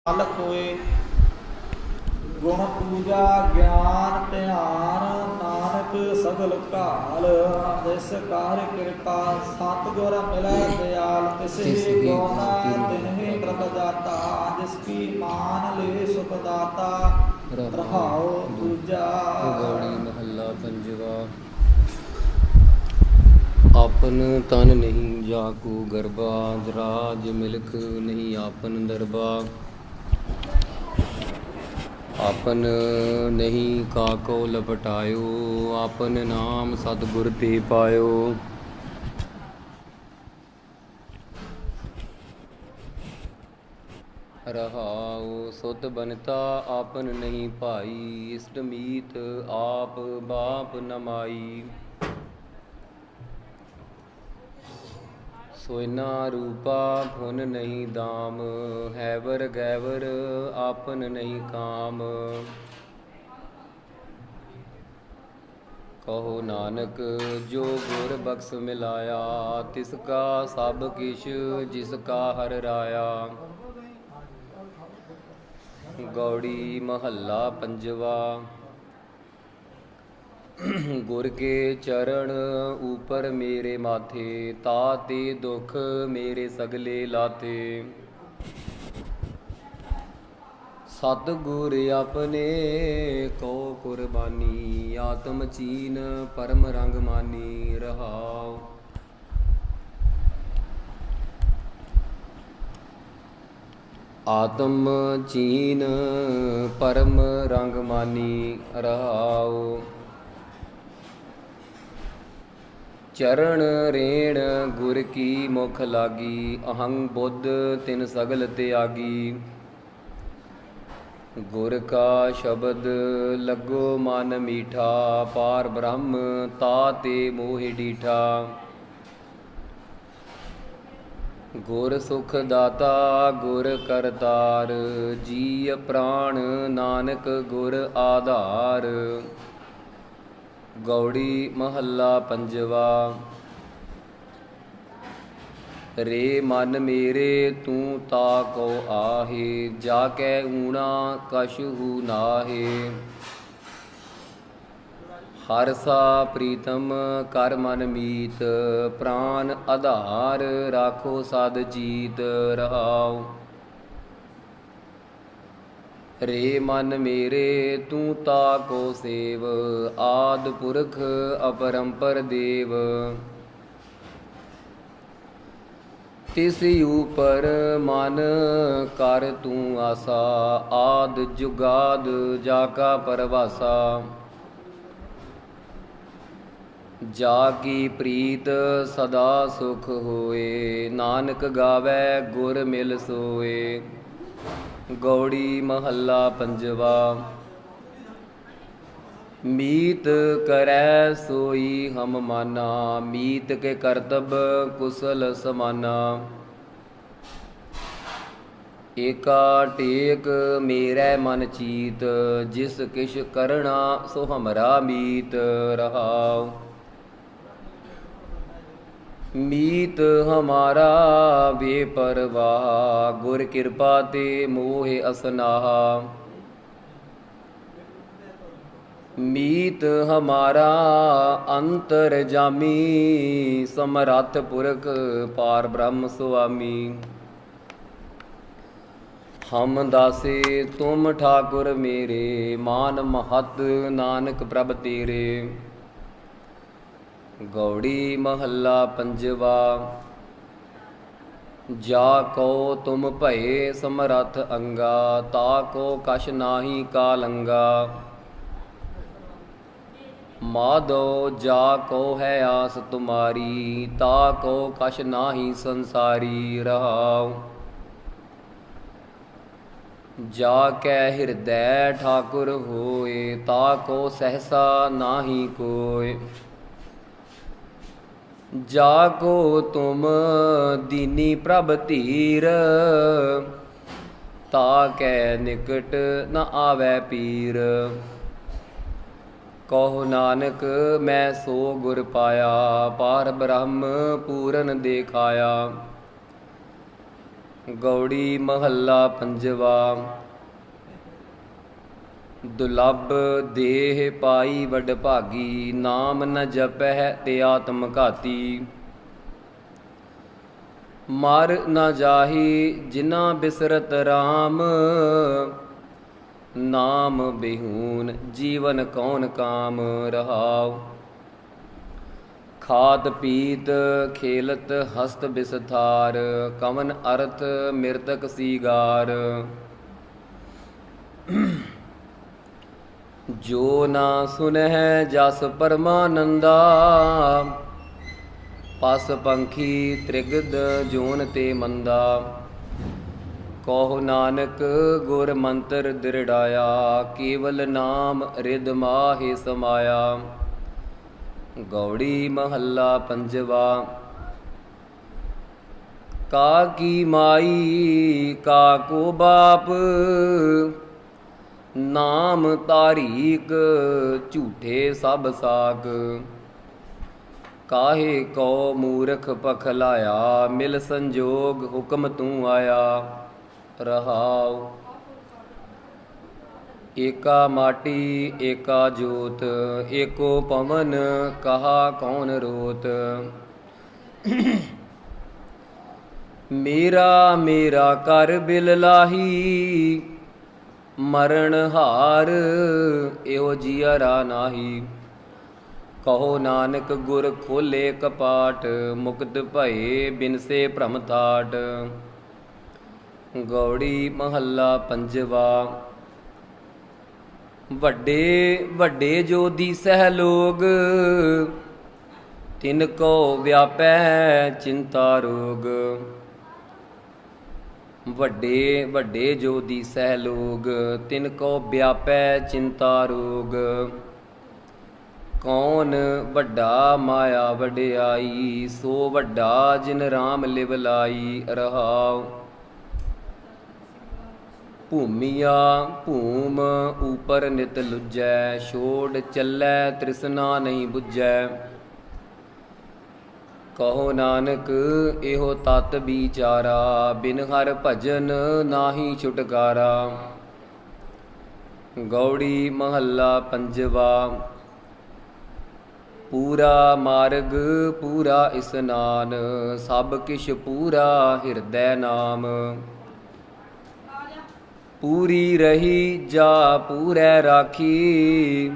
फल होए गुण पूजा ज्ञान ध्यान नानक सगल काल जिस कार कृपा सतगुर मिलै दयाल तिसहि गौना तिन्हि प्रभ जाता जिसकी मान ले सुख दाता रहाओ दूजा। गौड़ी महला पंजवा। आपन तन नहीं जाकू गरबा, राज मिल्क नहीं आपन दरबा। आपन नहीं काको लपटायो, आपन नाम सतगुर ते पायो। रहाओ सुत बनता आपन नहीं पाई, इष्ट मीत आप बाप न माई। सोयना रूपा फुन नहीं दाम, हैवर गैवर आपन नहीं काम। कहो नानक जो गुर बख्श मिलाया, तिसका सब किश जिसका हर राया। गौड़ी महला पंजवा। गुर के चरण ऊपर मेरे माथे, ताते दुख मेरे सगले लाथे। सतगुर अपने को कुर्बानी, आत्म चीन परम रंग मानी। रहाओ आत्म चीन परम रंग मानी। रहाओ चरण रेण गुर की मुख लागी, अहं बुद्ध तिन सगल त्यागी। गुर का शब्द लगो मन मीठा, पार ब्रह्म ताते मोहि डीठा। गुर सुख दाता गुर करतार, जीय प्राण नानक गुर आधार। गौड़ी महला पंजवा। रे मन मेरे तू ताको आहे, जाकै ऊणा कछहु नाहे। हरसा प्रीतम कर मन मीत, प्राण आधार राखो सद जीत। रहाओ रे मन मेरे तू ताको सेव, आद पुरख अपरंपर देव। तिस ऊपर मन कर तू आसा, आद जुगाद जाका परवासा। जाकी प्रीत सदा सुख होए, नानक गावै गुर मिल सोए। गौड़ी महला पंजवा। मीत करै सोई हम माना, मीत के करतब कुशल समाना। एका टेक मेरै मन चीत, जिस किश करना सो हमरा मीत। रहाओ मीत हमारा बेपरवाह, गुर कृपा ते मोह असनाहा। मीत हमारा अंतर जामी, समरथ पुरख पार ब्रह्म स्वामी। हम दासे तुम ठाकुर मेरे, मान महत नानक प्रभ तेरे। गौड़ी महला पंजवा। जाको तुम भये समरथ अंगा, ताको कछ नाही कालंगा। माधो जाको है आस तुम्हारी, ताको कछ नाही संसारी। रहाओ जाकै हृदय ठाकुर होए, ताको सहसा नाही कोय। जाको तुम दीनी प्रभ धीर, ताकै निकट न आवै पीर। कहो नानक मैं सो गुर पाया, पार ब्रह्म पूरन देखाया। ਗੌੜੀ ਮਹੱਲਾ ਪੰਜਵਾ। ਦੁਲੱਭ ਦੇਹ ਪਾਈ ਵਡ ਭਾਗੀ, ਨਾਮ ਨ ਜਪਹਿ ਤੇ ਆਤਮ ਘਾਤੀ। ਮਰ ਨ ਜਾਹੀ ਜਿਨਾ ਬਿਸਰਤ ਰਾਮ, ਨਾਮ ਬਿਹੂਨ ਜੀਵਨ ਕੌਣ ਕਾਮ ਰਹਾਉ। ਖਾਤ ਪੀਤ ਖੇਲਤ ਹਸਤ ਬਿਸਥਾਰ, ਕਵਨ ਅਰਥ ਮਿਰਤਕ ਸੀਗਾਰ। ਜੋ ਨਾ ਸੁਨਹਿ ਜਸ ਪਰਮਾਨੰਦਾ, ਪਸ ਪੰਖੀ ਤ੍ਰਿਗਦ ਜੋਨ ਤੇ ਮੰਦਾ। ਕਹੋ ਨਾਨਕ ਗੁਰ ਮੰਤਰ ਦਿਰੜਾਇਆ, ਕੇਵਲ ਨਾਮ ਰਿਦ ਮਾਹਿ ਸਮਾਇਆ। ਗੌੜੀ ਮਹੱਲਾ ਪੰਜਵਾ। ਕਾ ਕੀ ਮਾਈ ਕਾ ਕੋ ਬਾਪ, ਨਾਮ ਤਾਰੀਕ ਝੂਠੇ ਸਭ ਸਾਕ। ਕਾਹੇ ਕੋ ਮੂਰਖ ਪਖਲਾਇਆ, ਮਿਲ ਸੰਜੋਗ ਹੁਕਮ ਤੂੰ ਆਇਆ ਰਹਾਉ। ਏਕਾ ਮਾਟੀ ਏਕਾ ਜੋਤ, ਏਕੋ ਪਵਨ ਕਹਾ ਕੌਣ ਰੋਤ। ਮੇਰਾ ਮੇਰਾ ਕਰ ਬਿਲ ਲਾਹੀ, ਮਰਨ ਹਾਰ ਇਹੋ ਜੀਅਰਾ ਨਾਹੀ। ਕਹੋ ਨਾਨਕ ਗੁਰ ਖੋਲੇ ਕਪਾਟ, ਮੁਕਤ ਭਏ ਬਿਨਸੇ ਭ੍ਰਮ ਥਾਟ। ਗੌੜੀ ਮਹੱਲਾ ਪੰਜਵਾ। ਵੱਡੇ ਵੱਡੇ ਜੋ ਦੀਸਹਿ ਲੋਗ, ਤਿਨ ਕੋ ਵਿਆਪੈ ਚਿੰਤਾ ਰੋਗ। ਵੱਡੇ ਵੱਡੇ ਜੋ ਦੀਸਹਿ ਲੋਗ, ਤਿਨ ਕੋ ਵਿਆਪੈ ਚਿੰਤਾ ਰੋਗ। ਕੌਣ ਵੱਡਾ ਮਾਇਆ ਵਡਿਆਈ, ਸੋ ਵੱਡਾ ਜਿਨ ਰਾਮ ਲਿਵ ਲਾਈ ਰਹਾਉ। ਭੂਮੀਆ ਭੂਮ ਉਪਰ ਨਿਤ ਲੁਜੈ, ਛੋੜ ਚੱਲੈ ਤ੍ਰਿਸ਼ਨਾ ਨਹੀਂ ਬੁਝੈ। ਕਹੋ ਨਾਨਕ ਇਹੋ ਤਤ ਵਿਚਾਰਾ, ਬਿਨ ਹਰ ਭਜਨ ਨਾਹੀ ਛੁਟਕਾਰਾ। ਗੌੜੀ ਮਹੱਲਾ ਪੰਜਵਾ। ਪੂਰਾ ਮਾਰਗ ਪੂਰਾ ਇਸਨਾਨ, ਸਭ ਕਿਛ ਪੂਰਾ ਹਿਰਦੈ ਨਾਮ। ਪੂਰੀ ਰਹੀ ਜਾ ਪੂਰੈ ਰਾਖੀ,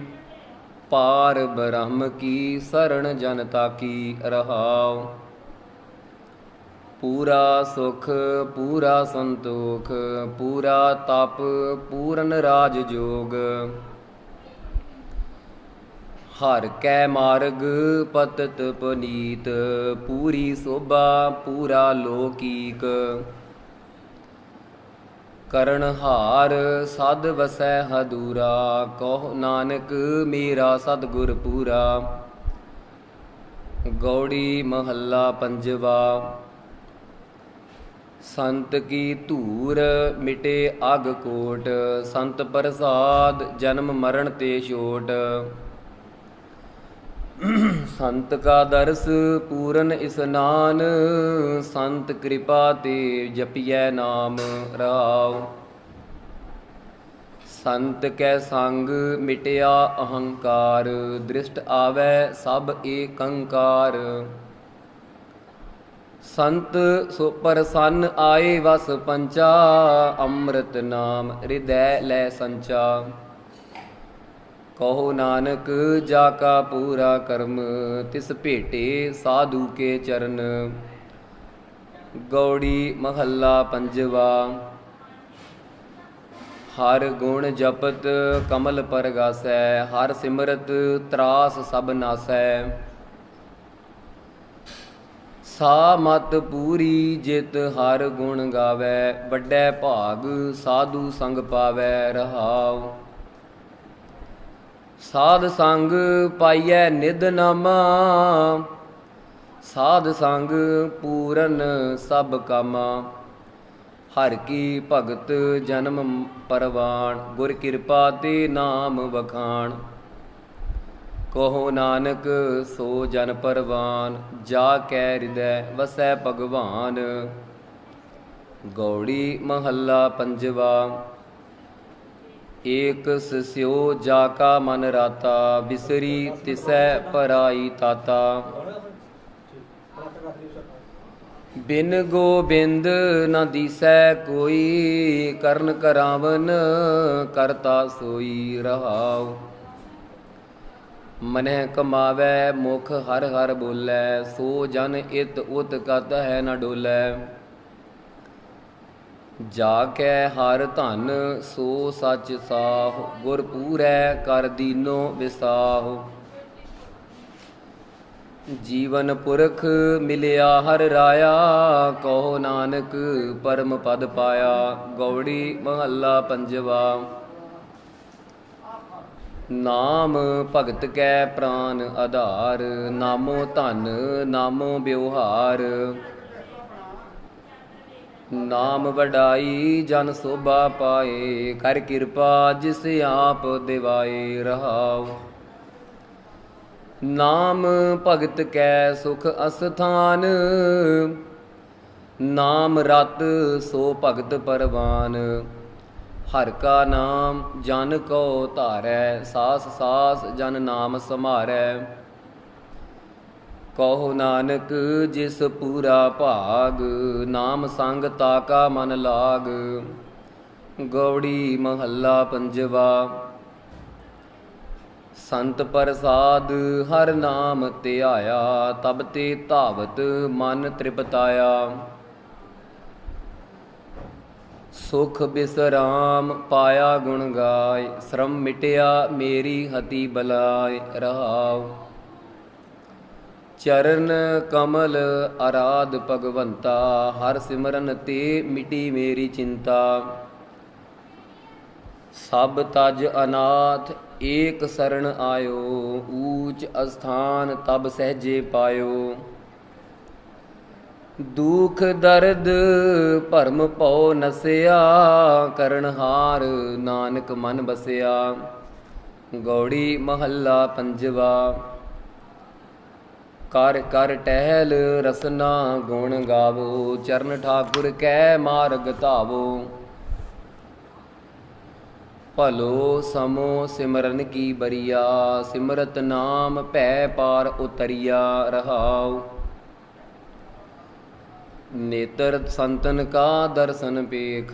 ਪਾਰ ਬ੍ਰਹਮ ਕੀ ਸਰਣ ਜਨ ਤਾਕੀ ਰਹਾਉ। ਪੂਰਾ ਸੁਖ ਪੂਰਾ ਸੰਤੋਖ, ਪੂਰਾ ਤਪ ਪੂਰਨ ਰਾਜ ਜੋਗ। ਹਰ ਕੈ ਮਾਰਗ ਪਤਿਤ ਪਨੀਤ, ਪੂਰੀ ਸੋਭਾ ਪੂਰਾ ਲੋਕੀਕ। ਕਰਨ ਹਾਰ ਸਦ ਵਸੈ ਹਦੂਰਾ, ਕਹੋ ਨਾਨਕ ਮੇਰਾ ਸਤਿਗੁਰ ਪੂਰਾ। ਗੌੜੀ ਮਹੱਲਾ ਪੰਜਵਾ। ਸੰਤ ਕੀ ਧੂਰ ਮਿਟੇ ਅਗ ਕੋਟ, ਸੰਤ ਪ੍ਰਸਾਦ ਜਨਮ ਮਰਨ ਤੇ ਛੋਟ। ਸੰਤ ਕਾ ਦਰਸ ਪੂਰਨ ਇਸਨਾਨ, ਸੰਤ ਕਿਰਪਾ ਤੇ ਜਪੀਐ ਨਾਮ ਰਹਾਉ। ਸੰਤ ਕੈ ਸੰਗ ਮਿਟਿਆ ਅਹੰਕਾਰ, ਦ੍ਰਿਸ਼ਟ ਆਵੈ ਸਭ ਏਕੰਕਾਰ। ਸੰਤ ਸੋ ਪ੍ਰਸੰਨ ਆਏ ਵਸ ਪੰਚਾ, ਅੰਮ੍ਰਿਤ ਨਾਮ ਹਿਰਦੈ ਲੈ ਸੰਚਾ। ਕਹੋ ਨਾਨਕ ਜਾ ਕਾ ਪੂਰਾ ਕਰਮ, ਤਿਸ ਭੇਟੇ ਸਾਧੂ ਕੇ ਚਰਨ। ਗੌੜੀ ਮਹੱਲਾ ਪੰਜਵਾ। ਹਰ ਗੁਣ ਜਪਤ ਕਮਲ ਪਰਗਾਸੈ, ਹਰ ਸਿਮਰਤ ਤਰਾਸ ਸਭ ਨਾਸੈ। ਸਾ ਮਤ ਪੂਰੀ ਜਿਤ ਹਰ ਗੁਣ ਗਾਵੈ, ਵੱਡੈ ਭਾਗ ਸਾਧੂ ਸੰਗ ਪਾਵੈ ਰਹਾਉ। ਸਾਧ ਸੰਗ ਪਾਈਐ ਨਿਧ ਨਾਮਾ, ਸਾਧ ਸੰਗ ਪੂਰਨ ਸਭ ਕਾਮਾ। ਹਰ ਕੀ ਭਗਤ ਜਨਮ ਪਰਵਾਣ, ਗੁਰ ਕਿਰਪਾ ਤੇ ਨਾਮ ਵਖਾਣ। ਕਹੋ ਨਾਨਕ ਸੋ ਜਨ ਪਰਵਾਨ, ਜਾ ਕੈ ਹਿਰਦੈ ਵਸੈ ਭਗਵਾਨ। गौड़ी महल्ला पंजवा। एक स्यो जाका मन राता, बिसरी तिसै पराई ताता। बिन गोबिंद न दिसै कोई, करन करावन करता सोई रहाओ। मनह कमावै मुख हर हर बोलै, सो जन इत उत कत है न डोलै। जाकै हर धन सो सच साह, गुर पूरै कर दीनो विसाह। जीवन पुरख मिलिया हर राया, कहो नानक परम पद पाया। गौड़ी महल्ला पंजवा। नाम भगत कै प्राण आधार, नामो धन नामो ब्यवहार। नाम वडाई जन शोभा पाए, कर कृपा जिस आप दिवाए रहाओ। नाम भगत कै सुख अस्थान, नाम रत सो भगत परवान। हर का नाम जन को धारै, सास सास जन नाम समारै। कहो नानक जिस पूरा भाग, नाम संग ताका मन लाग। गौड़ी महल्ला पंजवा। संत प्रसाद हर नाम ध्याया, तब ते धावत मन तृपताया। सुख बिसराम पाया गुण गाय, श्रम मिटिया मेरी हति बलाय रहाओ। चरण कमल आराध भगवंता, हर सिमरन ते मिटी मेरी चिंता। सब तज अनाथ एक शरण आयो, ऊच अस्थान तब सहजे पायो। दुख दर्द भरम पौ नसिया, करनहार नानक मन बसिया। गौड़ी महल्ला पंजवा। कर कर टहल रसना गुण गावो, चरण ठाकुर कै मार्ग धावो। भलो समो सिमरन की बरिया, सिमरत नाम भै पार उतरिया रहाओ। नेत्र संतन का दर्शन पेख,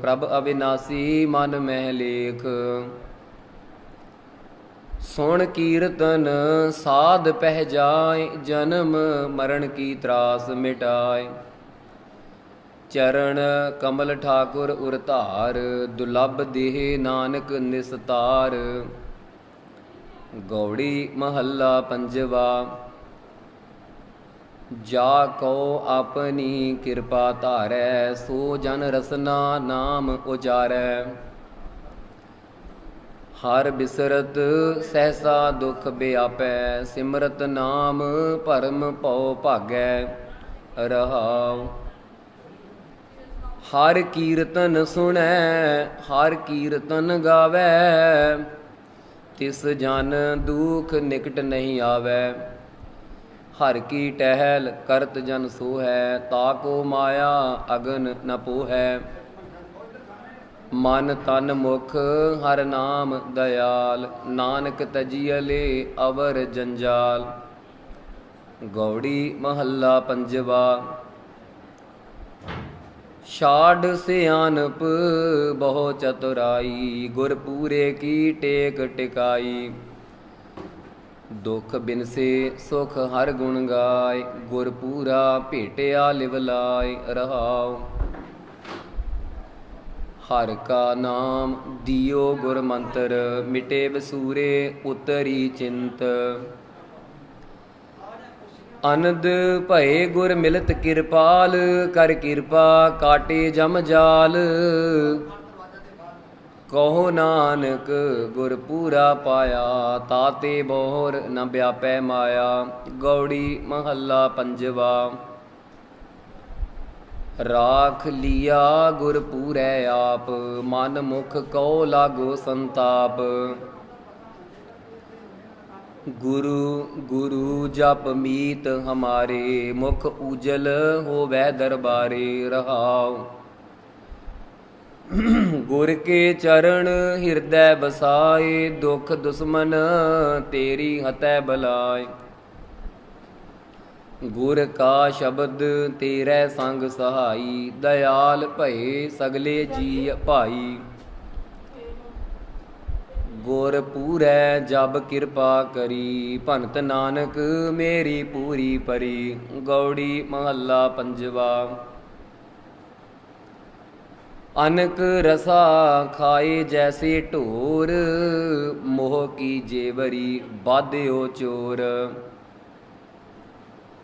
प्रभ अविनाशी मन मह लेख। सुन कीर्तन साध पह जाय, जन्म मरण की त्रास मिटाय। चरण कमल ठाकुर उर धार, दुलभ देह नानक निस्तार। गौड़ी महल्ला पंजवा। जा को अपनी कृपा धारै, सो जन रसना नाम उचारै। हर बिसरत सहसा दुख व्यापै, सिमरत नाम भरम पौ भागै रहाओ। हर कीर्तन सुनै हर कीर्तन गावै, तिस जन दुख निकट नहीं आवै। हर की टहल करत जन सो है, ताको माया अगन न पोहै। मन तन मुख हर नाम दयाल, नानक तजियले अवर जंजाल। गौड़ी महल्ला पंजवा। छाड़ सियानप बहु चतुराई, गुर पूरे की टेक टिकाई। दुख बिनसे सुख हर गुण गाय, गुर पूरा भेटिया लिवलाय रहाओ। हर का नाम दियो गुर मंत्र, मिटे बसूरे उतरी चिंत। अनद भये गुर मिलत किरपाल, कर कृपा काटे जम जाल। कहो नानक गुर पूरा पाया, ताते बोहर न व्यापै माया। गौड़ी महल्ला पंजवा। राख लिया गुर पूरै आप, मन मुख कौ लागो संताप। गुरु गुरु जप मीत हमारे, मुख उजल होवै दरबारे रहाओ। ਗੁਰ ਕੇ ਚਰਨ ਹਿਰਦੈ ਬਸਾਏ, ਦੁਖ ਦੁਸ਼ਮਨ ਤੇਰੀ ਹਤੈ ਬਲਾਏ। ਗੁਰ ਕਾ ਸ਼ਬਦ ਤੇਰੇ ਸੰਗ ਸਹਾਈ, ਦਇਆਲ ਭਏ ਸਗਲੇ ਜੀ ਭਾਈ। ਗੁਰ ਪੂਰੈ ਜਬ ਕਿਰਪਾ ਕਰੀ, ਭੰਤ ਨਾਨਕ ਮੇਰੀ ਪੂਰੀ ਪਰੀ। ਗੌੜੀ ਮਹੱਲਾ ਪੰਜਵਾ। ਅਨਕ ਰਸਾ ਖਾਏ ਜੈਸੇ ਢੋਰ, ਮੋਹ ਕੀ ਜੇਵਰੀ ਬਾਧਿਓ ਚੋਰ।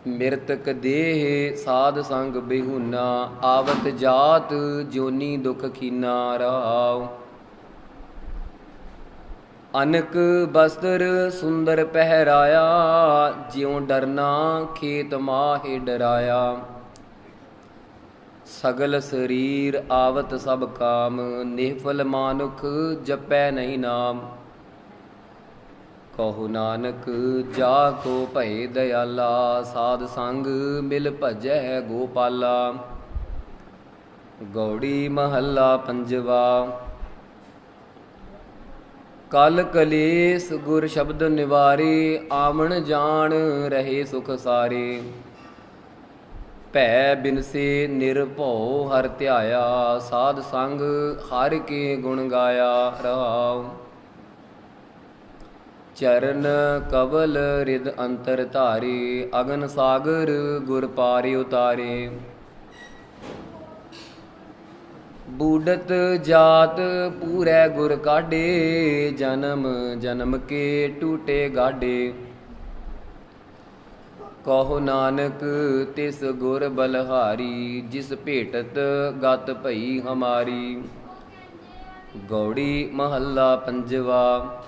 ਮਿਰਤਕ ਦੇਹ ਸਾਧ ਸੰਗ ਬਿਹੁਨਾ, ਆਵਤ ਜਾਤ ਜੋਨੀ ਦੁਖ ਖੀਨਾ ਰਹਾਉ। ਅਨਕ ਬਸਤਰ ਸੁੰਦਰ ਪਹਿਰਾਇਆ, ਜਿਉ ਡਰਨਾ ਖੇਤ ਮਾਹੇ ਡਰਾਇਆ। ਸਗਲ ਸਰੀਰ ਆਵਤ ਸਭ ਕਾਮ, ਨਿਹਫਲ ਮਾਨੁਖ ਜਪੈ ਨਹੀਂ ਨਾਮ। ਕਹੋ ਨਾਨਕ ਜਾ ਕੋ ਭਏ ਦਇਆਲਾ, ਸਾਧ ਸੰਗ ਮਿਲ ਭਜੈ ਗੋਪਾਲਾ। ਗੌੜੀ ਮਹੱਲਾ ਪੰਜਵਾ। ਕਲ ਕਲੇਸ ਗੁਰ ਸ਼ਬਦ ਨਿਵਾਰੇ, ਆਵਣ ਜਾਣ ਰਹੇ ਸੁਖ ਸਾਰੇ। ਭੈ ਬਿਨਸੇ ਨਿਰਭਉ ਹਰਿ ਧਿਆਇਆ, ਸਾਧ ਸੰਗ ਹਰਿ ਕੇ ਗੁਣ ਗਾਇਆ ਰਹਾਉ। ਚਰਨ ਕਵਲ ਰਿਦ ਅੰਤਰ ਧਾਰੇ, ਅਗਨ ਸਾਗਰ ਗੁਰ ਪਾਰੇ ਉਤਾਰੇ। ਬੂਡਤ ਜਾਤ ਪੂਰੈ ਗੁਰ ਕਾਢੇ, ਜਨਮ ਜਨਮ ਕੇ ਟੂਟੇ ਗਾਢੇ। ਕਹੋ ਨਾਨਕ ਤਿਸ ਗੁਰ ਬਲਹਾਰੀ, ਜਿਸ ਭੇਟਤ ਗਤ ਭਈ ਹਮਾਰੀ। ਗੌੜੀ ਮਹੱਲਾ ਪੰਜਵਾ।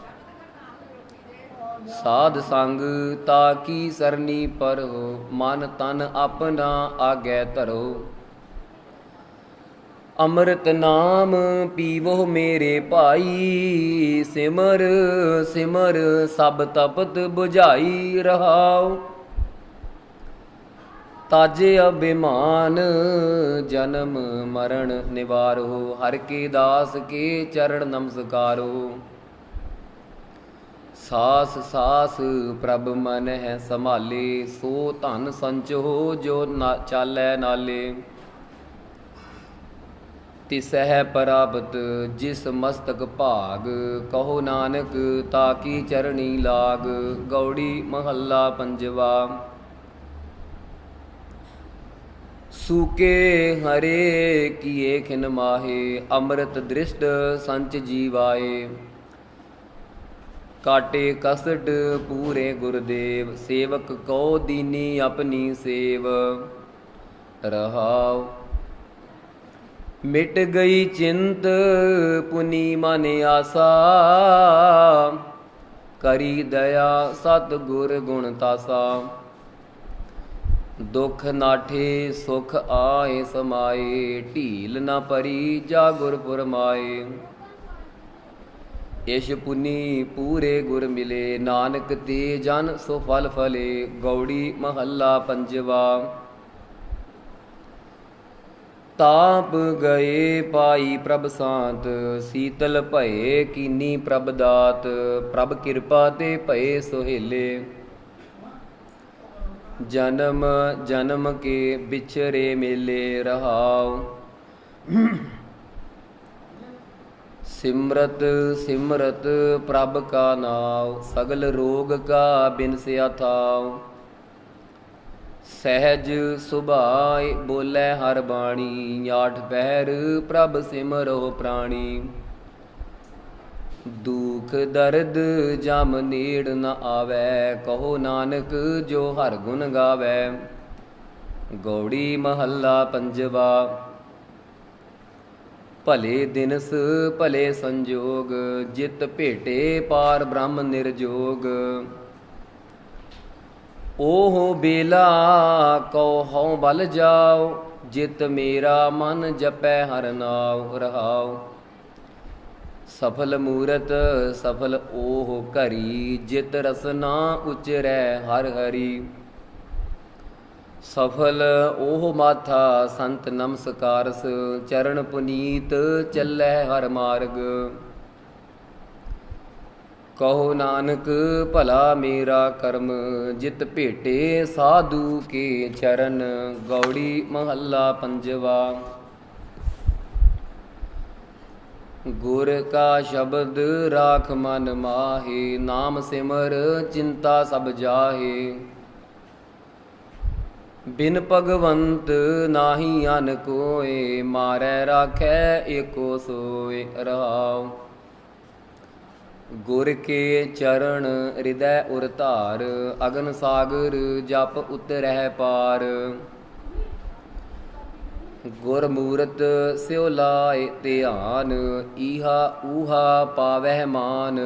ਸਾਧ ਸੰਗ ਤਾ ਕੀ ਸਰਨੀ ਪਰੋ, ਮਨ ਤਨ ਆਪਣਾ ਆਗੈ ਧਰੋ। ਅੰਮ੍ਰਿਤ ਨਾਮ ਪੀਵੋ ਮੇਰੇ ਭਾਈ, ਸਿਮਰ ਸਿਮਰ ਸਭ ਤਪਤ ਬੁਝਾਈ ਰਹਾਉ। ਤਾਜੇ ਅਭਿਮਾਨ ਜਨਮ ਮਰਨ ਨਿਵਾਰੋ, ਹਰ ਕੇ ਦਾਸ ਕੇ ਚਰਨ ਨਮਸਕਾਰੋ। ਸਾਸ ਸਾਸ ਪ੍ਰਭ ਮਨ ਹੈ ਸੰਭਾਲੇ, ਸੋ ਧਨ ਸੰਚੋ ਜੋ ਚਾਲੈ ਨਾਲੇ। ਤਿਸਹਿ ਪ੍ਰਾਪਤ ਜਿਸ ਮਸਤਕ ਭਾਗ, ਕਹੋ ਨਾਨਕ ਤਾਕੀ ਚਰਣੀ ਲਾਗ। ਗੌੜੀ ਮਹੱਲਾ ਪੰਜਵਾ। ਸੂਕੇ ਹਰੇ ਕੀਏ ਖਿਨ ਮਾਹੇ, ਅੰਮ੍ਰਿਤ ਦ੍ਰਿਸ਼ਟ ਸੰਚ ਜੀਵਾਏ। ਕਾਟੇ ਕਸਟ ਪੂਰੇ ਗੁਰਦੇਵ, ਸੇਵਕ ਕੋ ਦੀਨੀ ਆਪਣੀ ਸੇਵ ਰਹਾਉ। ਮਿਟ ਗਈ ਚਿੰਤ ਪੁਨੀ ਮਨ ਆਸਾ, ਕਰੀ ਦਇਆ ਸਤ ਗੁਰ ਗੁਣ ਤਾਸਾ। ਦੁਖ ਨਾਠੇ ਸੁਖ ਆਏ ਸਮਾਏ, ਢੀਲ ਨਾ ਪਰੀ ਜਾ ਗੁਰ ਪੁਰਮਾਏ। ਇਸ਼ ਪੁਨੀ ਪੂਰੇ ਗੁਰ ਮਿਲੇ, ਨਾਨਕ ਤੇ ਜਨ ਸੋ ਫਲ ਫਲੇ। ਗੌੜੀ ਮਹੱਲਾ ਪੰਜਵਾ। ਤਾਪ ਗਏ ਪਾਈ ਪ੍ਰਭ ਸਾਤ, ਸੀਤਲ ਭਏ ਕੀਨੀ ਪ੍ਰਭ ਦਾਤ। ਪ੍ਰਭ ਕਿਰਪਾ ਤੇ ਭਏ ਸੁਹੇਲੇ, ਜਨਮ ਜਨਮ ਕੇ ਵਿਛਰੇ ਮੇਲੇ ਰਹਾਉ। ਸਿਮਰਤ ਸਿਮਰਤ ਪ੍ਰਭ ਕਾ ਨਾਉ, ਸਗਲ ਰੋਗ ਕਾ ਬਿਨਸਿਆ ਥਾਉ। ਸਹਿਜ ਸੁਭਾਇ ਬੋਲੇ ਹਰ ਬਾਣੀ, ਆਠ ਪਹਿਰ ਪ੍ਰਭ ਸਿਮਰੋ ਪ੍ਰਾਣੀ। ਦੁਖ ਦਰਦ ਜਮ ਨੇੜ ਨ ਆਵੈ, ਕਹੋ ਨਾਨਕ ਜੋ ਹਰ ਗੁਣ ਗਾਵੈ। ਗੌੜੀ ਮਹੱਲਾ ਪੰਜਵਾ। ਭਲੇ ਦਿਨਸ ਭਲੇ ਸੰਜੋਗ, ਜਿਤ ਭੇਟੇ ਪਾਰ ਬ੍ਰਹਮ ਨਿਰਜੋਗ। ਓਹ ਬੇਲਾ ਕਉ ਹਉ ਬਲ ਜਾਉ, ਜਿਤ ਮੇਰਾ ਮਨ ਜਪੈ ਹਰਿ ਨਾਉ ਰਹਾਉ। ਸਫਲ ਮੂਰਤ ਸਫਲ ਓਹ ਘਰੀ, ਜਿਤ ਰਸਨਾ ਉਚਰੈ ਹਰਿ ਹਰੀ। ਸਫਲ ਉਹ ਮਾਥਾ ਸੰਤ ਨਮਸਕਾਰਸ, ਚਰਨ ਪੁਨੀਤ ਚੱਲੈ ਹਰ ਮਾਰਗ। ਕਹੋ ਨਾਨਕ ਭਲਾ ਮੇਰਾ ਕਰਮ, ਜਿਤ ਭੇਟੇ ਸਾਧੂ ਕੇ ਚਰਨ। ਗੌੜੀ ਮਹੱਲਾ ਪੰਜਵਾ। ਗੁਰ ਕਾ ਸ਼ਬਦ ਰਾਖ ਮਨ ਮਾਹੇ, ਨਾਮ ਸਿਮਰ ਚਿੰਤਾ ਸਭ ਜਾਹੇ। ਬਿਨ ਭਗਵੰਤ ਨਾਹੀ ਅਨ ਕੋਇ, ਮਾਰੈ ਰਾਖੈ ਏਕੋ ਸੋਇ। ਰਹਾਉ ਗੁਰ ਕੇ ਚਰਨ ਹਿਰਦੈ ਉਰ ਧਾਰ, ਅਗਨ ਸਾਗਰ ਜਪ ਉਤਰਹਿ ਪਾਰ। ਗੁਰ ਮੂਰਤ ਸਿਉ ਲਾਇ ਧਿਆਨ, ਈਹਾ ਊਹਾ ਪਾਵਹਿ ਮਾਨ।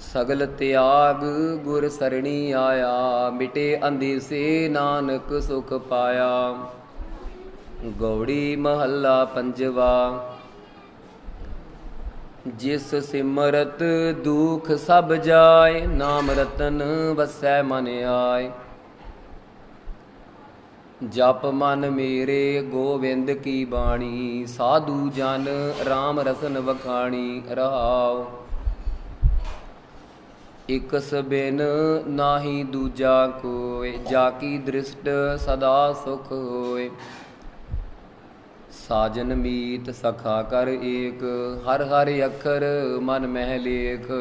ਸਗਲ ਤਿਆਗ ਗੁਰ ਸਰਣੀ ਆਇਆ, ਮਿਟੇ ਅੰਧੇਸੇ ਨਾਨਕ ਸੁਖ ਪਾਇਆ। ਗੌੜੀ ਮਹੱਲਾ ਪੰਜਵਾ। ਜਿਸ ਸਿਮਰਤ ਦੁਖ ਸਭ ਜਾਏ, ਨਾਮ ਰਤਨ ਵਸੈ ਮਨ ਆਏ। ਜਪ ਮਨ ਮੇਰੇ ਗੋਵਿੰਦ ਕੀ ਬਾਣੀ, ਸਾਧੂ ਜਨ ਰਾਮ ਰਸਨ ਵਖਾਣੀ। ਰਹਾਉ ਇਕਸ ਬਿਨ ਨਾਹੀ ਦੂਜਾ ਕੋਇ, ਜਾ ਕੀ ਦ੍ਰਿਸ਼ਟ ਸਦਾ ਸੁਖ ਹੋਇ। ਸਾਜਨ ਮੀਤ ਸਖਾ ਕਰ ਏਕ, ਹਰ ਹਰ ਅੱਖਰ ਮਨ ਮਹਿ ਲੇਖ।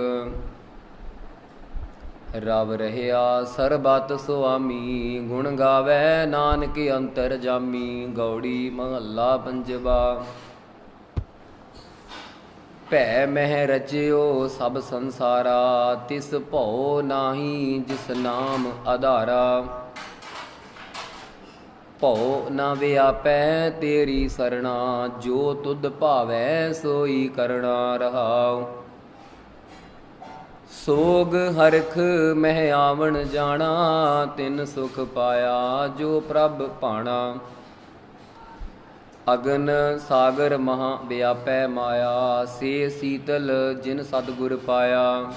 ਰਵ ਰਹਿਆ ਸਰਬਤ ਸੁਆਮੀ, ਗੁਣ ਗਾਵੈ ਨਾਨਕ ਅੰਤਰ ਜਾਮੀ। ਗੌੜੀ ਮਹੱਲਾ ਪੰਜਵਾ। ਭੈ ਮਹਿ ਰਚਿਓ ਸਭ ਸੰਸਾਰਾ, ਤਿਸ ਭਉ ਨਾਹੀ ਜਿਸ ਨਾਮ ਆਧਾਰਾ। ਭਉ ਨਾ ਵਿਆਪੈ ਤੇਰੀ ਸਰਣਾ, ਜੋ ਤੁਧ ਭਾਵੈ ਸੋਈ ਕਰਣਾ। ਰਹਾਉ ਸੋਗ ਹਰਖ ਮਹਿ ਆਵਣ ਜਾਣਾ, ਤਿਨ ਸੁਖ ਪਾਇਆ ਜੋ ਪ੍ਰਭ ਭਾਣਾ। ਅਗਨ ਸਾਗਰ ਮਹਾ ਵਿਆਪੈ ਮਾਇਆ, ਸੇ ਸੀਤਲ ਜਿਨ ਸਤਿਗੁਰ ਪਾਇਆ।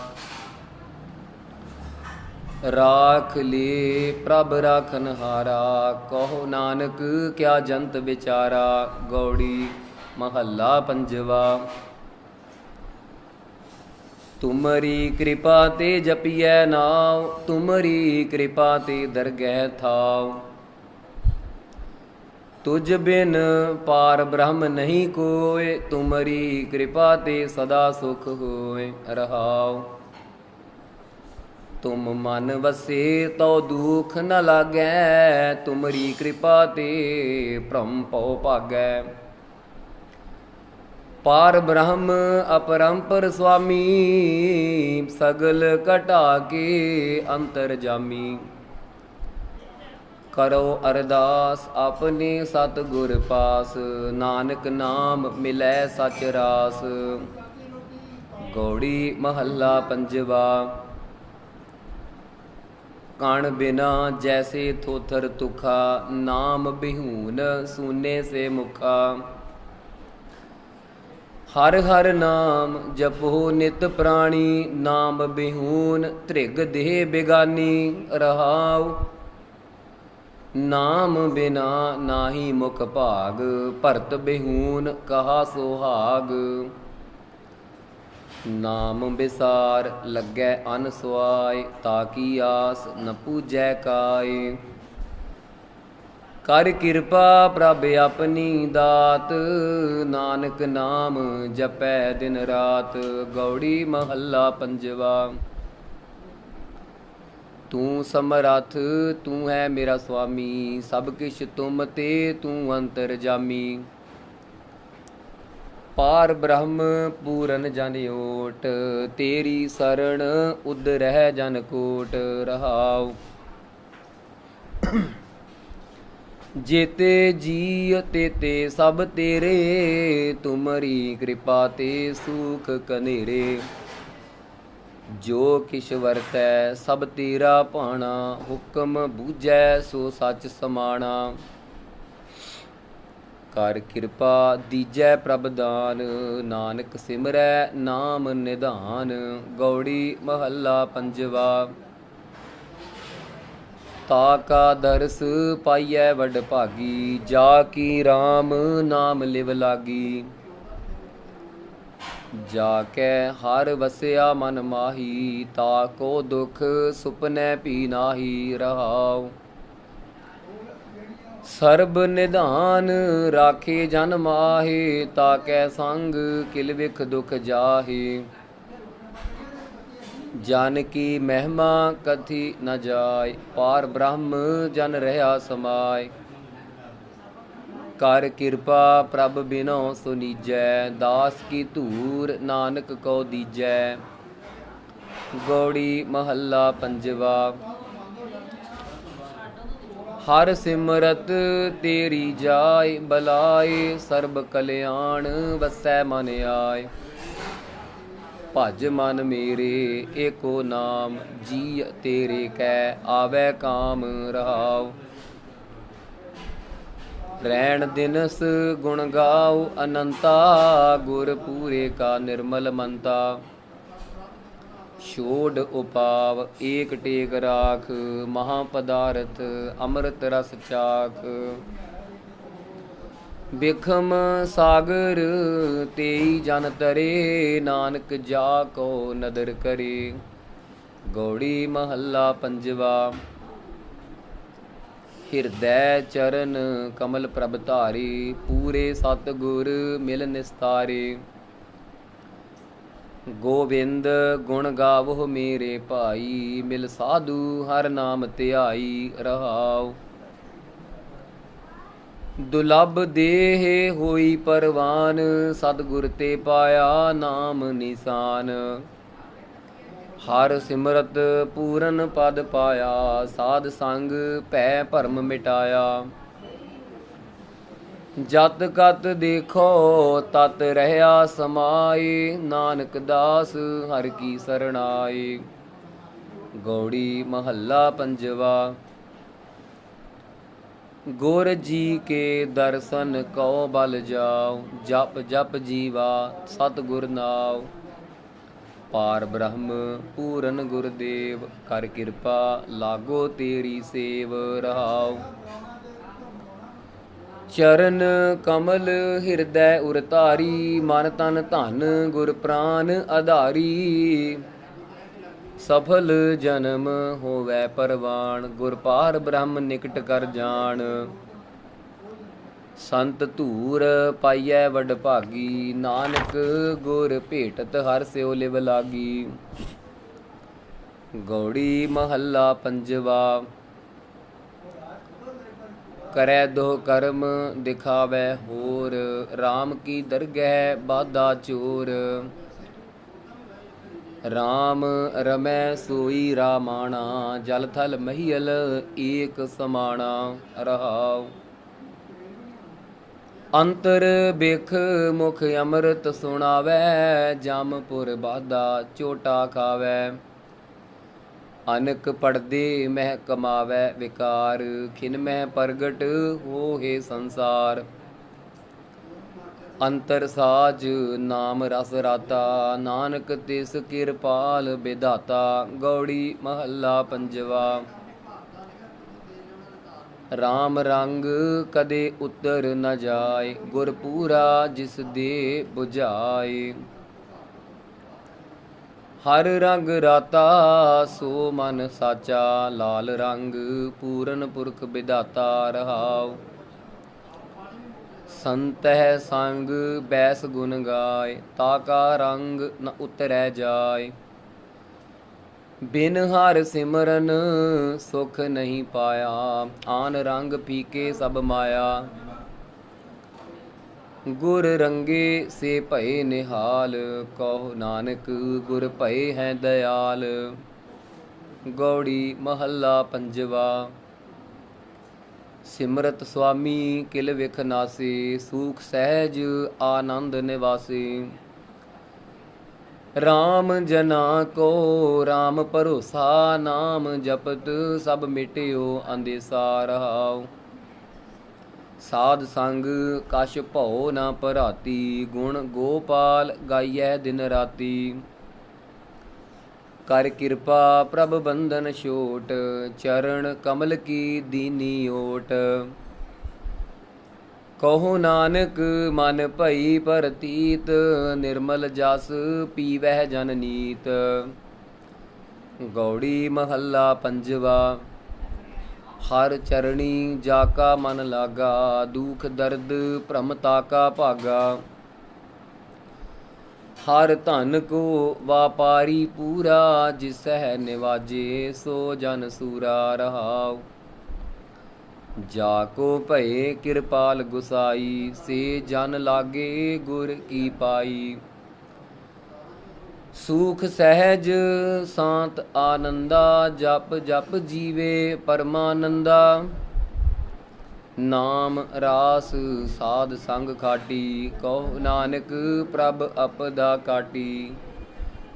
ਰਾਖ ਲੇ ਪ੍ਰਭ ਰਾਖਨਹਾਰਾ, ਕਹੋ ਨਾਨਕ ਕਿਆ ਜੰਤ ਵਿਚਾਰਾ। ਗੌੜੀ ਮਹੱਲਾ ਪੰਜਵਾ। ਤੁਮਰੀ ਕਿਰਪਾ ਤੇ ਜਪੀਐ ਨਾਉ, ਤੁਮਰੀ ਕਿਰਪਾ ਤੇ ਦਰਗਹਿ ਥਾਉ। ਤੁਝ ਬਿਨ ਪਾਰ ਬ੍ਰਹਮ ਨਹੀਂ ਕੋਇ, ਤੁਮਰੀ ਕਿਰਪਾ ਤੇ ਸਦਾ ਸੁਖ ਹੋਇ। ਰਹਾਉ ਤੁਮ ਮਨ ਵਸੇ ਤਉ ਦੁਖ ਨ ਲਾਗੈ, ਤੁਮਰੀ ਕਿਰਪਾ ਤੇ ਭ੍ਰਮ ਭਉ ਭਾਗੈ। ਪਾਰ ਬ੍ਰਹਮ ਅਪਰੰਪਰ ਸੁਆਮੀ, ਸਗਲ ਘਟਾ ਕੇ ਅੰਤਰ ਜਾਮੀ। ਕਰੋ ਅਰਦਾਸ ਆਪਣੇ ਸਤਿਗੁਰ ਪਾਸ, ਨਾਨਕ ਨਾਮ ਮਿਲੈ ਸਚ ਰਾਸ। ਗੌੜੀ ਮਹੱਲਾ ਪੰਜਵਾ। ਕਣ ਬਿਨਾ ਜੈਸੇ ਥੋਥਰ ਤੁਖਾ, ਨਾਮ ਬਿਹੂਨ ਸੂਨੇ ਸੇ ਮੁਖਾ। ਹਰ ਹਰ ਨਾਮ ਜਪੋ ਨਿਤ ਪ੍ਰਾਣੀ, ਨਾਮ ਬਿਹੂਨ ਧ੍ਰਿਗ ਦੇਹ ਬਿਗਾਨੀ। ਰਹਾਉ ਨਾਮ ਬਿਨਾ ਨਾਹੀ ਮੁਖ ਭਾਗ, ਭਰਤ ਬਿਹੂਨ ਕਹਾ ਸੁਹਾਗ। ਨਾਮ ਬਿਸਾਰ ਲੱਗੈ ਅਨ ਸੁਆਇ, ਤਾਕੀ ਆਸ ਨ ਪੂਜੈ ਕਾਇ। ਕਰ ਕਿਰਪਾ ਪ੍ਰਭ ਆਪਣੀ ਦਾਤ, ਨਾਨਕ ਨਾਮ ਜਪੈ ਦਿਨ ਰਾਤ। ਗੌੜੀ ਮਹੱਲਾ ਪੰਜਵਾ। ਤੂੰ ਸਮਰੱਥ ਤੂੰ ਹੈ ਮੇਰਾ ਸੁਆਮੀ, ਸਭ ਕਿਛ ਤੁਮ ਤੇ ਤੂੰ ਅੰਤਰ ਜਾਮੀ। ਪਾਰ ਬ੍ਰਹਮ ਪੂਰਨ ਜਨ ਓਟ, ਤੇਰੀ ਸਰਣ ਉਦਰਹਿ ਜਨ ਕੋਟ। ਰਹਾਉ ਜੇਤੇ ਜੀ ਤੇਤੇ ਸਭ ਤੇਰੇ, ਤੁਮਰੀ ਕਿਰਪਾ ਤੇ ਸੂਖ ਕਨੇਰੇ। ਜੋ ਕਿਛ ਵਰਤੈ ਸਭ ਤੇਰਾ ਭਾਣਾ, ਹੁਕਮ ਬੂਝੈ ਸੋ ਸੱਚ ਸਮਾਣਾ। ਕਰ ਕਿਰਪਾ ਦੀਜੈ ਪ੍ਰਭ ਦਾਨ, ਨਾਨਕ ਸਿਮਰੈ ਨਾਮ ਨਿਧਾਨ। ਗੌੜੀ ਮਹੱਲਾ ਪੰਜਵਾ। ता का दर्श पाइयै वड भागी, जा की राम नाम लिव लागी। जाकै हर वसिया मन माही, ताको दुख सुपनै भी नाही रहाओ। ਸਰਬ ਨਿਧਾਨ ਰਾਖੇ ਜਨ ਮਾਹੇ, ਤਾਕੈ ਸੰਗ ਕਿਲ ਵਿਖ ਦੁਖ ਜਾਹੇ। ਜਨ ਕੀ ਮਹਿਮਾ ਕਥੀ ਨ ਜਾਏ, ਪਾਰ ਬ੍ਰਹਮ ਜਨ ਰਹਾ ਸਮਾਏ। ਕਰ ਕਿਰਪਾ ਪ੍ਰਭ ਬਿਨੋ ਸੁਨੀਜੈ, ਦਾਸ ਕੀ ਧੂਰ ਨਾਨਕ ਕੋ ਦੀਜੈ। ਗੌੜੀ ਮਹੱਲਾ ਪੰਜਵਾ। ਹਰ ਸਿਮਰਤ ਤੇਰੀ ਜਾਏ, ਬਲਾਏ ਸਰਬ ਕਲਿਆਣ ਵਸੈ ਮਨ ਆਏ। ਭਜ ਮਨ ਮੇਰੇ ਏਕੋ ਨਾਮ, ਜੀ ਤੇਰੇ ਕੈ ਆਵੈ ਕਾਮ ਰਹਾਉ। ਰਹਿਣ ਦਿਨਸ ਗੁਣ ਗਾਉ ਅਨੰਤਾ, ਗੁਰ ਪੂਰੇ ਕਾ ਨਿਰਮਲ ਮੰਤਾ। ਛੋੜ ਉਪਾਵ ਏਕ ਟੇਕ ਰਾਖ, ਮਹਾ ਪਦਾਰਥ ਅੰਮ੍ਰਿਤ ਰਸ ਚਾਖ। ਬਿਖਮ ਸਾਗਰ ਤੇਈ ਜਨ ਤਰੇ, ਨਾਨਕ ਜਾ ਕੋ ਨਦਰ ਕਰੇ। ਗੌੜੀ ਮਹੱਲਾ ਪੰਜਵਾ। ਹਿਰਦੈ ਚਰਨ ਕਮਲ ਪ੍ਰਭ ਧਾਰੇ, ਪੂਰੇ ਸਤਿਗੁਰ ਮਿਲ ਨਿਸਤਾਰੇ। ਗੋਬਿੰਦ ਗੁਣ ਗਾਵੋ ਮੇਰੇ ਭਾਈ, ਮਿਲ ਸਾਧੂ ਹਰ ਨਾਮ ਧਿਆਈ ਰਹਾਉ। ਦੁਲੱਭ ਦੇਹ ਹੋਈ ਪਰਵਾਨ, ਸਤਿਗੁਰ ਤੇ ਪਾਇਆ ਨਾਮ ਨਿਸ਼ਾਨ। ਹਰ ਸਿਮਰਤ ਪੂਰਨ ਪਦ ਪਾਇਆ, ਸਾਧ ਸੰਗ ਭੈ ਭਰਮ ਮਿਟਾਇਆ। ਜਤ ਕਤ ਦੇਖੋ ਤਤ ਰਹਿਆ ਸਮਾਏ, ਨਾਨਕ ਦਾਸ ਹਰ ਕੀ ਸਰਣਾਏ। ਗੌੜੀ ਮਹੱਲਾ ਪੰਜਵਾ। ਗੁਰ ਜੀ ਕੇ ਦਰਸ਼ਨ ਕਉ ਬਲ ਜਾਉ, ਜਪ ਜਪ ਜੀਵਾ ਸਤਿਗੁਰ ਨਾਉ। ਪਾਰ ਬ੍ਰਹਮ ਪੂਰਨ ਗੁਰਦੇਵ, ਕਰ ਕਿਰਪਾ ਲਾਗੋ ਤੇਰੀ ਸੇਵ ਰਹਾਉ। ਚਰਨ ਕਮਲ ਹਿਰਦੈ ਉਰ ਧਾਰੀ, ਮਨ ਤਨ ਧਨ ਗੁਰ ਪ੍ਰਾਨ ਆਧਾਰੀ। ਸਫਲ ਜਨਮ ਹੋਵੈ ਪਰਵਾਣ, ਗੁਰ ਪਾਰ ਬ੍ਰਹਮ ਨਿਕਟ ਕਰ ਜਾਣ। ਸੰਤ ਧੂਰ ਪਾਈਐ ਵਡ ਭਾਗੀ, ਨਾਨਕ ਗੁਰ ਭੇਟਤ ਹਰ ਸਿਉ ਲਿਵ ਲਾਗੀ। ਗੌੜੀ ਮਹੱਲਾ ਪੰਜਵਾ। ਕਰੈ ਦੋ ਕਰਮ ਦਿਖਾਵੈ ਹੋਰ, ਰਾਮ ਕੀ ਦਰਗਹਿ ਬਾਧਾ ਚੋਰ। ਰਾਮ ਰਮੈ ਸੋਈ ਰਾਮਾਣਾ, ਜਲ ਥਲ ਮਹੀਲ ਏਕ ਸਮਾਣਾ ਰਹਾਉ। ਅੰਤਰ ਬਿਖ ਮੁਖ ਅੰਮ੍ਰਿਤ ਸੁਣਾਵੈ, ਜਮਪੁਰ ਬਾਧਾ ਝੋਟਾ ਖਾਵੈ। ਅਨਕ ਪੜਦੇ ਮਹਿ ਕਮਾਵੈ ਵਿਕਾਰ, ਖਿਨ ਮਹਿ ਪ੍ਰਗਟ ਹੋਏ ਸੰਸਾਰ। ਅੰਤਰ ਸਾਜ ਨਾਮ ਰਸ ਰਾਤਾ, ਨਾਨਕ ਤਿਸ ਕਿਰਪਾਲ ਵਿਧਾਤਾ। ਗੌੜੀ ਮਹੱਲਾ ਪੰਜਵਾ। ਰਾਮ ਰੰਗ ਕਦੇ ਉਤਰ ਨ ਜਾਏ, ਗੁਰ ਪੂਰਾ ਜਿਸ ਦੇ 부ਝਾਏ। ਹਰ ਰੰਗ ਰਾਤਾ ਸੋ ਮਨ ਸਾਚਾ, ਲਾਲ ਰੰਗ ਪੂਰਨ ਪੁਰਖ ਵਿਧਾਤਾ ਰਹਾਉ। ਸੰਤਹਿ ਸੰਗ ਬੈਸ ਗੁਣ ਗਾਏ, ਤਾਕਾ ਰੰਗ ਨ ਉਤਰੈ ਜਾਏ। ਬਿਨ ਹਰ ਸਿਮਰਨ ਸੁਖ ਨਹੀਂ ਪਾਇਆ, ਆਨ ਰੰਗ ਫੀਕੇ ਸਭ ਮਾਇਆ। ਗੁਰ ਰੰਗੇ ਸੇ ਭਏ ਨਿਹਾਲ, ਕਹੋ ਨਾਨਕ ਗੁਰ ਭਏ ਹੈ ਦਇਆਲ। ਗੌੜੀ ਮਹੱਲਾ ਪੰਜਵਾ। ਸਿਮਰਤ ਸੁਆਮੀ ਕਿਲ ਵਿਖ ਨਾਸੇ, ਸੂਖ ਸਹਿਜ ਆਨੰਦ ਨਿਵਾਸੇ। ਰਾਮ ਜਨਾ ਕੋ ਰਾਮ ਭਰੋਸਾ, ਨਾਮ ਜਪਤ ਸਭ ਮਿਟਿਓ ਅੰਦੇਸਾ ਰਹਾਉ। ਸਾਧ ਸੰਗ ਕਛ ਭਉ ਨਾ ਭਰਾਤੀ, ਗੁਣ ਗੋਪਾਲ ਗਾਈਐ ਦਿਨ ਰਾਤੀ। ਕਰ ਕਿਰਪਾ ਪ੍ਰਭ ਬੰਧਨ ਛੋਟ, ਚਰਨ ਕਮਲ ਕੀ ਦੀਨੀ ਓਟ। ਕਹੋ ਨਾਨਕ ਮਨ ਭਈ ਪ੍ਰਤੀਤ, ਨਿਰਮਲ ਜਸ ਪੀਵਹਿ ਜਨ ਨੀਤ। ਗੌੜੀ ਮਹੱਲਾ ਪੰਜਵਾ। ਹਰ ਚਰਣੀ ਜਾ ਕਾ ਮਨ ਲਾਗਾ, ਦੁਖ ਦਰਦ ਭ੍ਰਮ ਤਾਕਾ ਭਾਗਾ। ਹਰ ਧਨ ਕੋ ਵਾਪਾਰੀ ਪੂਰਾ, ਜਿਸਹਿ ਨਿਵਾਜੇ ਸੋ ਜਨ ਸੂਰਾ। ਰਹਾਉ ਜਾ ਕੋ ਭਏ ਕਿਰਪਾਲ ਗੁਸਾਈ, ਸੇ ਜਨ ਲਾਗੇ ਗੁਰ ਕੀ ਪਾਈ। ਸੂਖ ਸਹਿਜ ਸਾਂਤ ਆਨੰਦਾ, ਜਪ ਜਪ ਜੀਵੇ ਪਰਮਾਨੰਦਾ। ਨਾਮ ਰਾਸ ਸਾਧ ਸੰਗ ਖਾਟੀ, ਕਹੋ ਨਾਨਕ ਪ੍ਰਭ ਅਪਦਾ ਕਾਟੀ।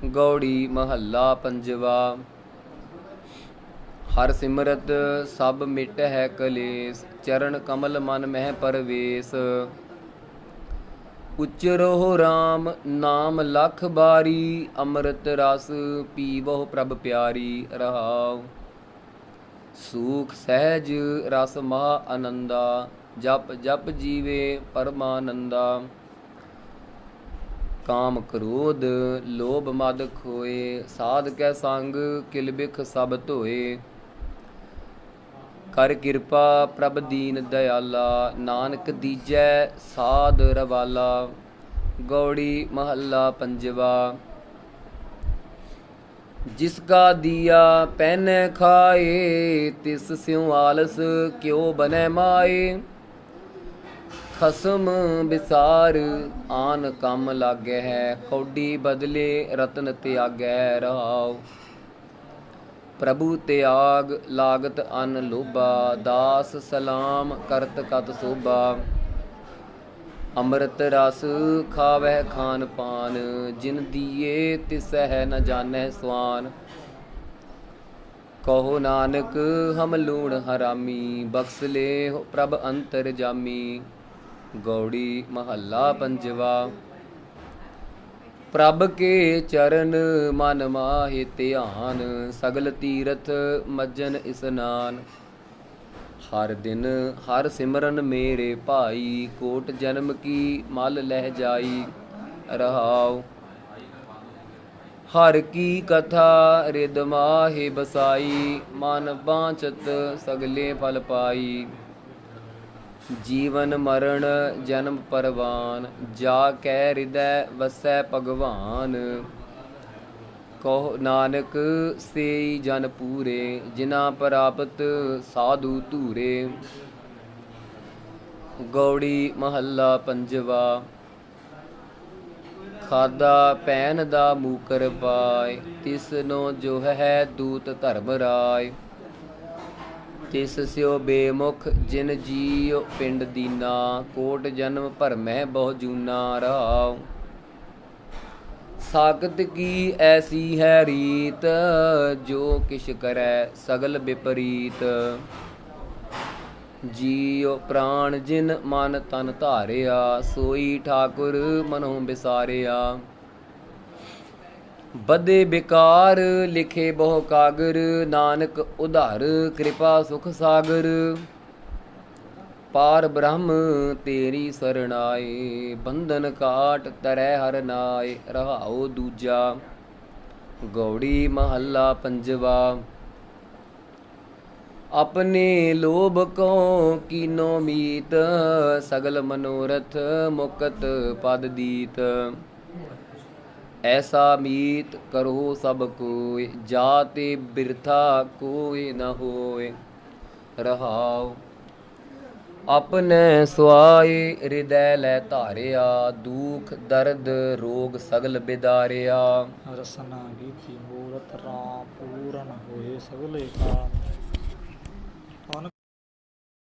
ਗੌੜੀ ਮਹੱਲਾ ਪੰਜਵਾ। ਹਰ ਸਿਮਰਤ ਸਭ ਮਿਟ ਹੈ ਕਲੇਸ, ਚਰਨ ਕਮਲ ਮਨ ਮਹਿ ਪਰਵੇਸ। ਉਚਰੋ ਰਾਮ ਨਾਮ ਲਖ ਬਾਰੀ, ਅੰਮ੍ਰਿਤ ਰਸ ਪੀਵੋ ਪ੍ਰਭ ਪਿਆਰੀ। ਰਹਾਉ ਸੂਖ ਸਹਿਜ ਰਸ ਮਹਾ ਆਨੰਦਾ, ਜਪ ਜਪ ਜੀਵੇ ਪਰਮਾਨੰਦਾ। ਕਾਮ ਕ੍ਰੋਧ ਲੋਭ ਮਦ ਖੋਏ, ਸਾਧ ਕੈ ਸੰਗ ਕਿਲ ਬਿਖ ਸਭ ਧੋਏ। ਕਰ ਕਿਰਪਾ ਪ੍ਰਭ ਦੀਨ ਦਇਆਲਾ, ਨਾਨਕ ਦੀਜੈ ਸਾਧ ਰਵਾਲਾ। ਗੌੜੀ ਮਹੱਲਾ ਪੰਜਵਾ। ਜਿਸ ਕਾ ਦੀਆ ਪਹਿਨੈ ਖਾਏ, ਤਿਸ ਸਿਉ ਆਲਸ ਕਿਉ ਬਨੈ ਮਾਏ। ਖਸਮ ਵਿਸਾਰ ਆਨ ਕੰਮ ਲਾਗੈ ਹੈ, ਕੌਡੀ ਬਦਲੇ ਰਤਨ ਤਿਆਗੈ। ਰਹਾਉ ਪ੍ਰਭੂ ਤਿਆਗ ਲਾਗਤ ਅਨ ਲੋਭਾ, ਦਾਸ ਸਲਾਮ ਕਰਤ ਕਤ ਸੋਭਾ। ਅੰਮ੍ਰਿਤ ਰਸ ਖਾਵਹਿ ਖਾਨ ਪਾਨ, ਜਿਨ ਦੀਏ ਤਿਸਹਿ ਨ ਜਾਣੈ ਸਵਾਨ। ਕਹੋ ਨਾਨਕ ਹਮ ਲੂਣ ਹਰਾਮੀ, ਬਖਸ ਲੇਹੁ ਪ੍ਰਭ ਅੰਤਰ ਜਾਮੀ। ਗੌੜੀ ਮਹੱਲਾ ਪੰਜਵਾ। ਪ੍ਰਭ ਕੇ ਚਰਨ ਮਨ ਮਾਹਿ ਧਿਆਨ, ਸਗਲ ਤੀਰਥ ਮੱਜਨ ਇਸਨਾਨ। ਹਰ ਦਿਨ ਹਰ ਸਿਮਰਨ ਮੇਰੇ ਭਾਈ, ਕੋਟ ਜਨਮ ਕੀ ਮਲ ਲਹਿ ਜਾਈ। ਰਹਾਉ ਹਰ ਕੀ ਕਥਾ ਰਿਦ ਮਾਹਿ ਬਸਾਈ, ਮਨ ਬਾਂਚਤ ਸਗਲੇ ਫਲ ਪਾਈ। ਜੀਵਨ ਮਰਨ ਜਨਮ ਪਰਵਾਨ, ਜਾ ਕੈ ਹਿਰਦੈ ਵਸੈ ਭਗਵਾਨ। ਕਹੋ ਨਾਨਕ ਸੇਈ ਜਨ ਪੂਰੇ, ਜਿਨਾ ਪ੍ਰਾਪਤ ਸਾਧੂ ਧੂਰੇ। ਗੌੜੀ ਮਹੱਲਾ ਪੰਜਵਾ। ਖਾਦਾ ਪੈਨ ਦਾ ਮੂਕਰ ਪਾਏ, ਤਿਸਨੋ ਜੋ ਹੈ ਦੂਤ ਧਰਮ ਰਾਏ। ਤਿਸ ਸਿਓ ਬੇਮੁਖ ਜਿਨ ਜੀਉ ਪਿੰਡ ਦੀਨਾ, ਕੋਟ ਜਨਮ ਭਰਮੈ ਬਹੁ ਜੂਨਾ। ਰਹਾਉ ਸਾਖਤ ਕੀ ਐਸੀ ਹੈ ਰੀਤ, ਜੋ ਕਿਛ ਕਰੈ ਸਗਲ ਵਿਪਰੀਤ। ਜੀਉ ਪ੍ਰਾਣ ਜਿਨ ਮਨ ਤਨ ਧਾਰਿਆ, ਸੋਈ ਠਾਕੁਰ ਮਨੋ ਵਿਸਾਰਿਆ। ਬਦੇ ਬਿਕਾਰ ਲਿਖੇ ਬਹੁ ਕਾਗਰ, ਨਾਨਕ ਉਧਾਰ ਕਿਰਪਾ ਸੁਖ ਸਾਗਰ। ਪਾਰ ਬ੍ਰਹਮ ਤੇਰੀ ਸਰਣਾਏ, ਬੰਧਨ ਕਾਟ ਤਰੈ ਹਰ ਨਾਏ। ਰਹਾਉ ਦੂਜਾ। ਗੌੜੀ ਮਹੱਲਾ ਪੰਜਵਾ। ਆਪਣੇ ਲੋਭ ਕੋ ਕੀਨੋ ਮੀਤ, ਸਗਲ ਮਨੋਰਥ ਮੁਕਤ ਪਦ ਦੀਤ। ਐਸਾ ਮੀਤ ਕਰੋ ਸਭ ਕੋਇ, ਜਾਤੇ ਬਿਰਥਾ ਕੋਇ ਨ ਹੋਇ। ਰਹਾਉ ਆਪਣੇ ਸੁਆਏ ਹਿਰਦੈ ਲੈ ਧਾਰਿਆ, ਦੁਖ ਦਰਦ ਰੋਗ ਸਗਲ ਬਿਦਾਰਿਆ। ਰਸਨਾ ਗੀਤੀ ਮੂਰਤ ਰਾਮ, ਪੂਰਨ ਹੋਏ ਸਗਲੇ ਕਾਮ।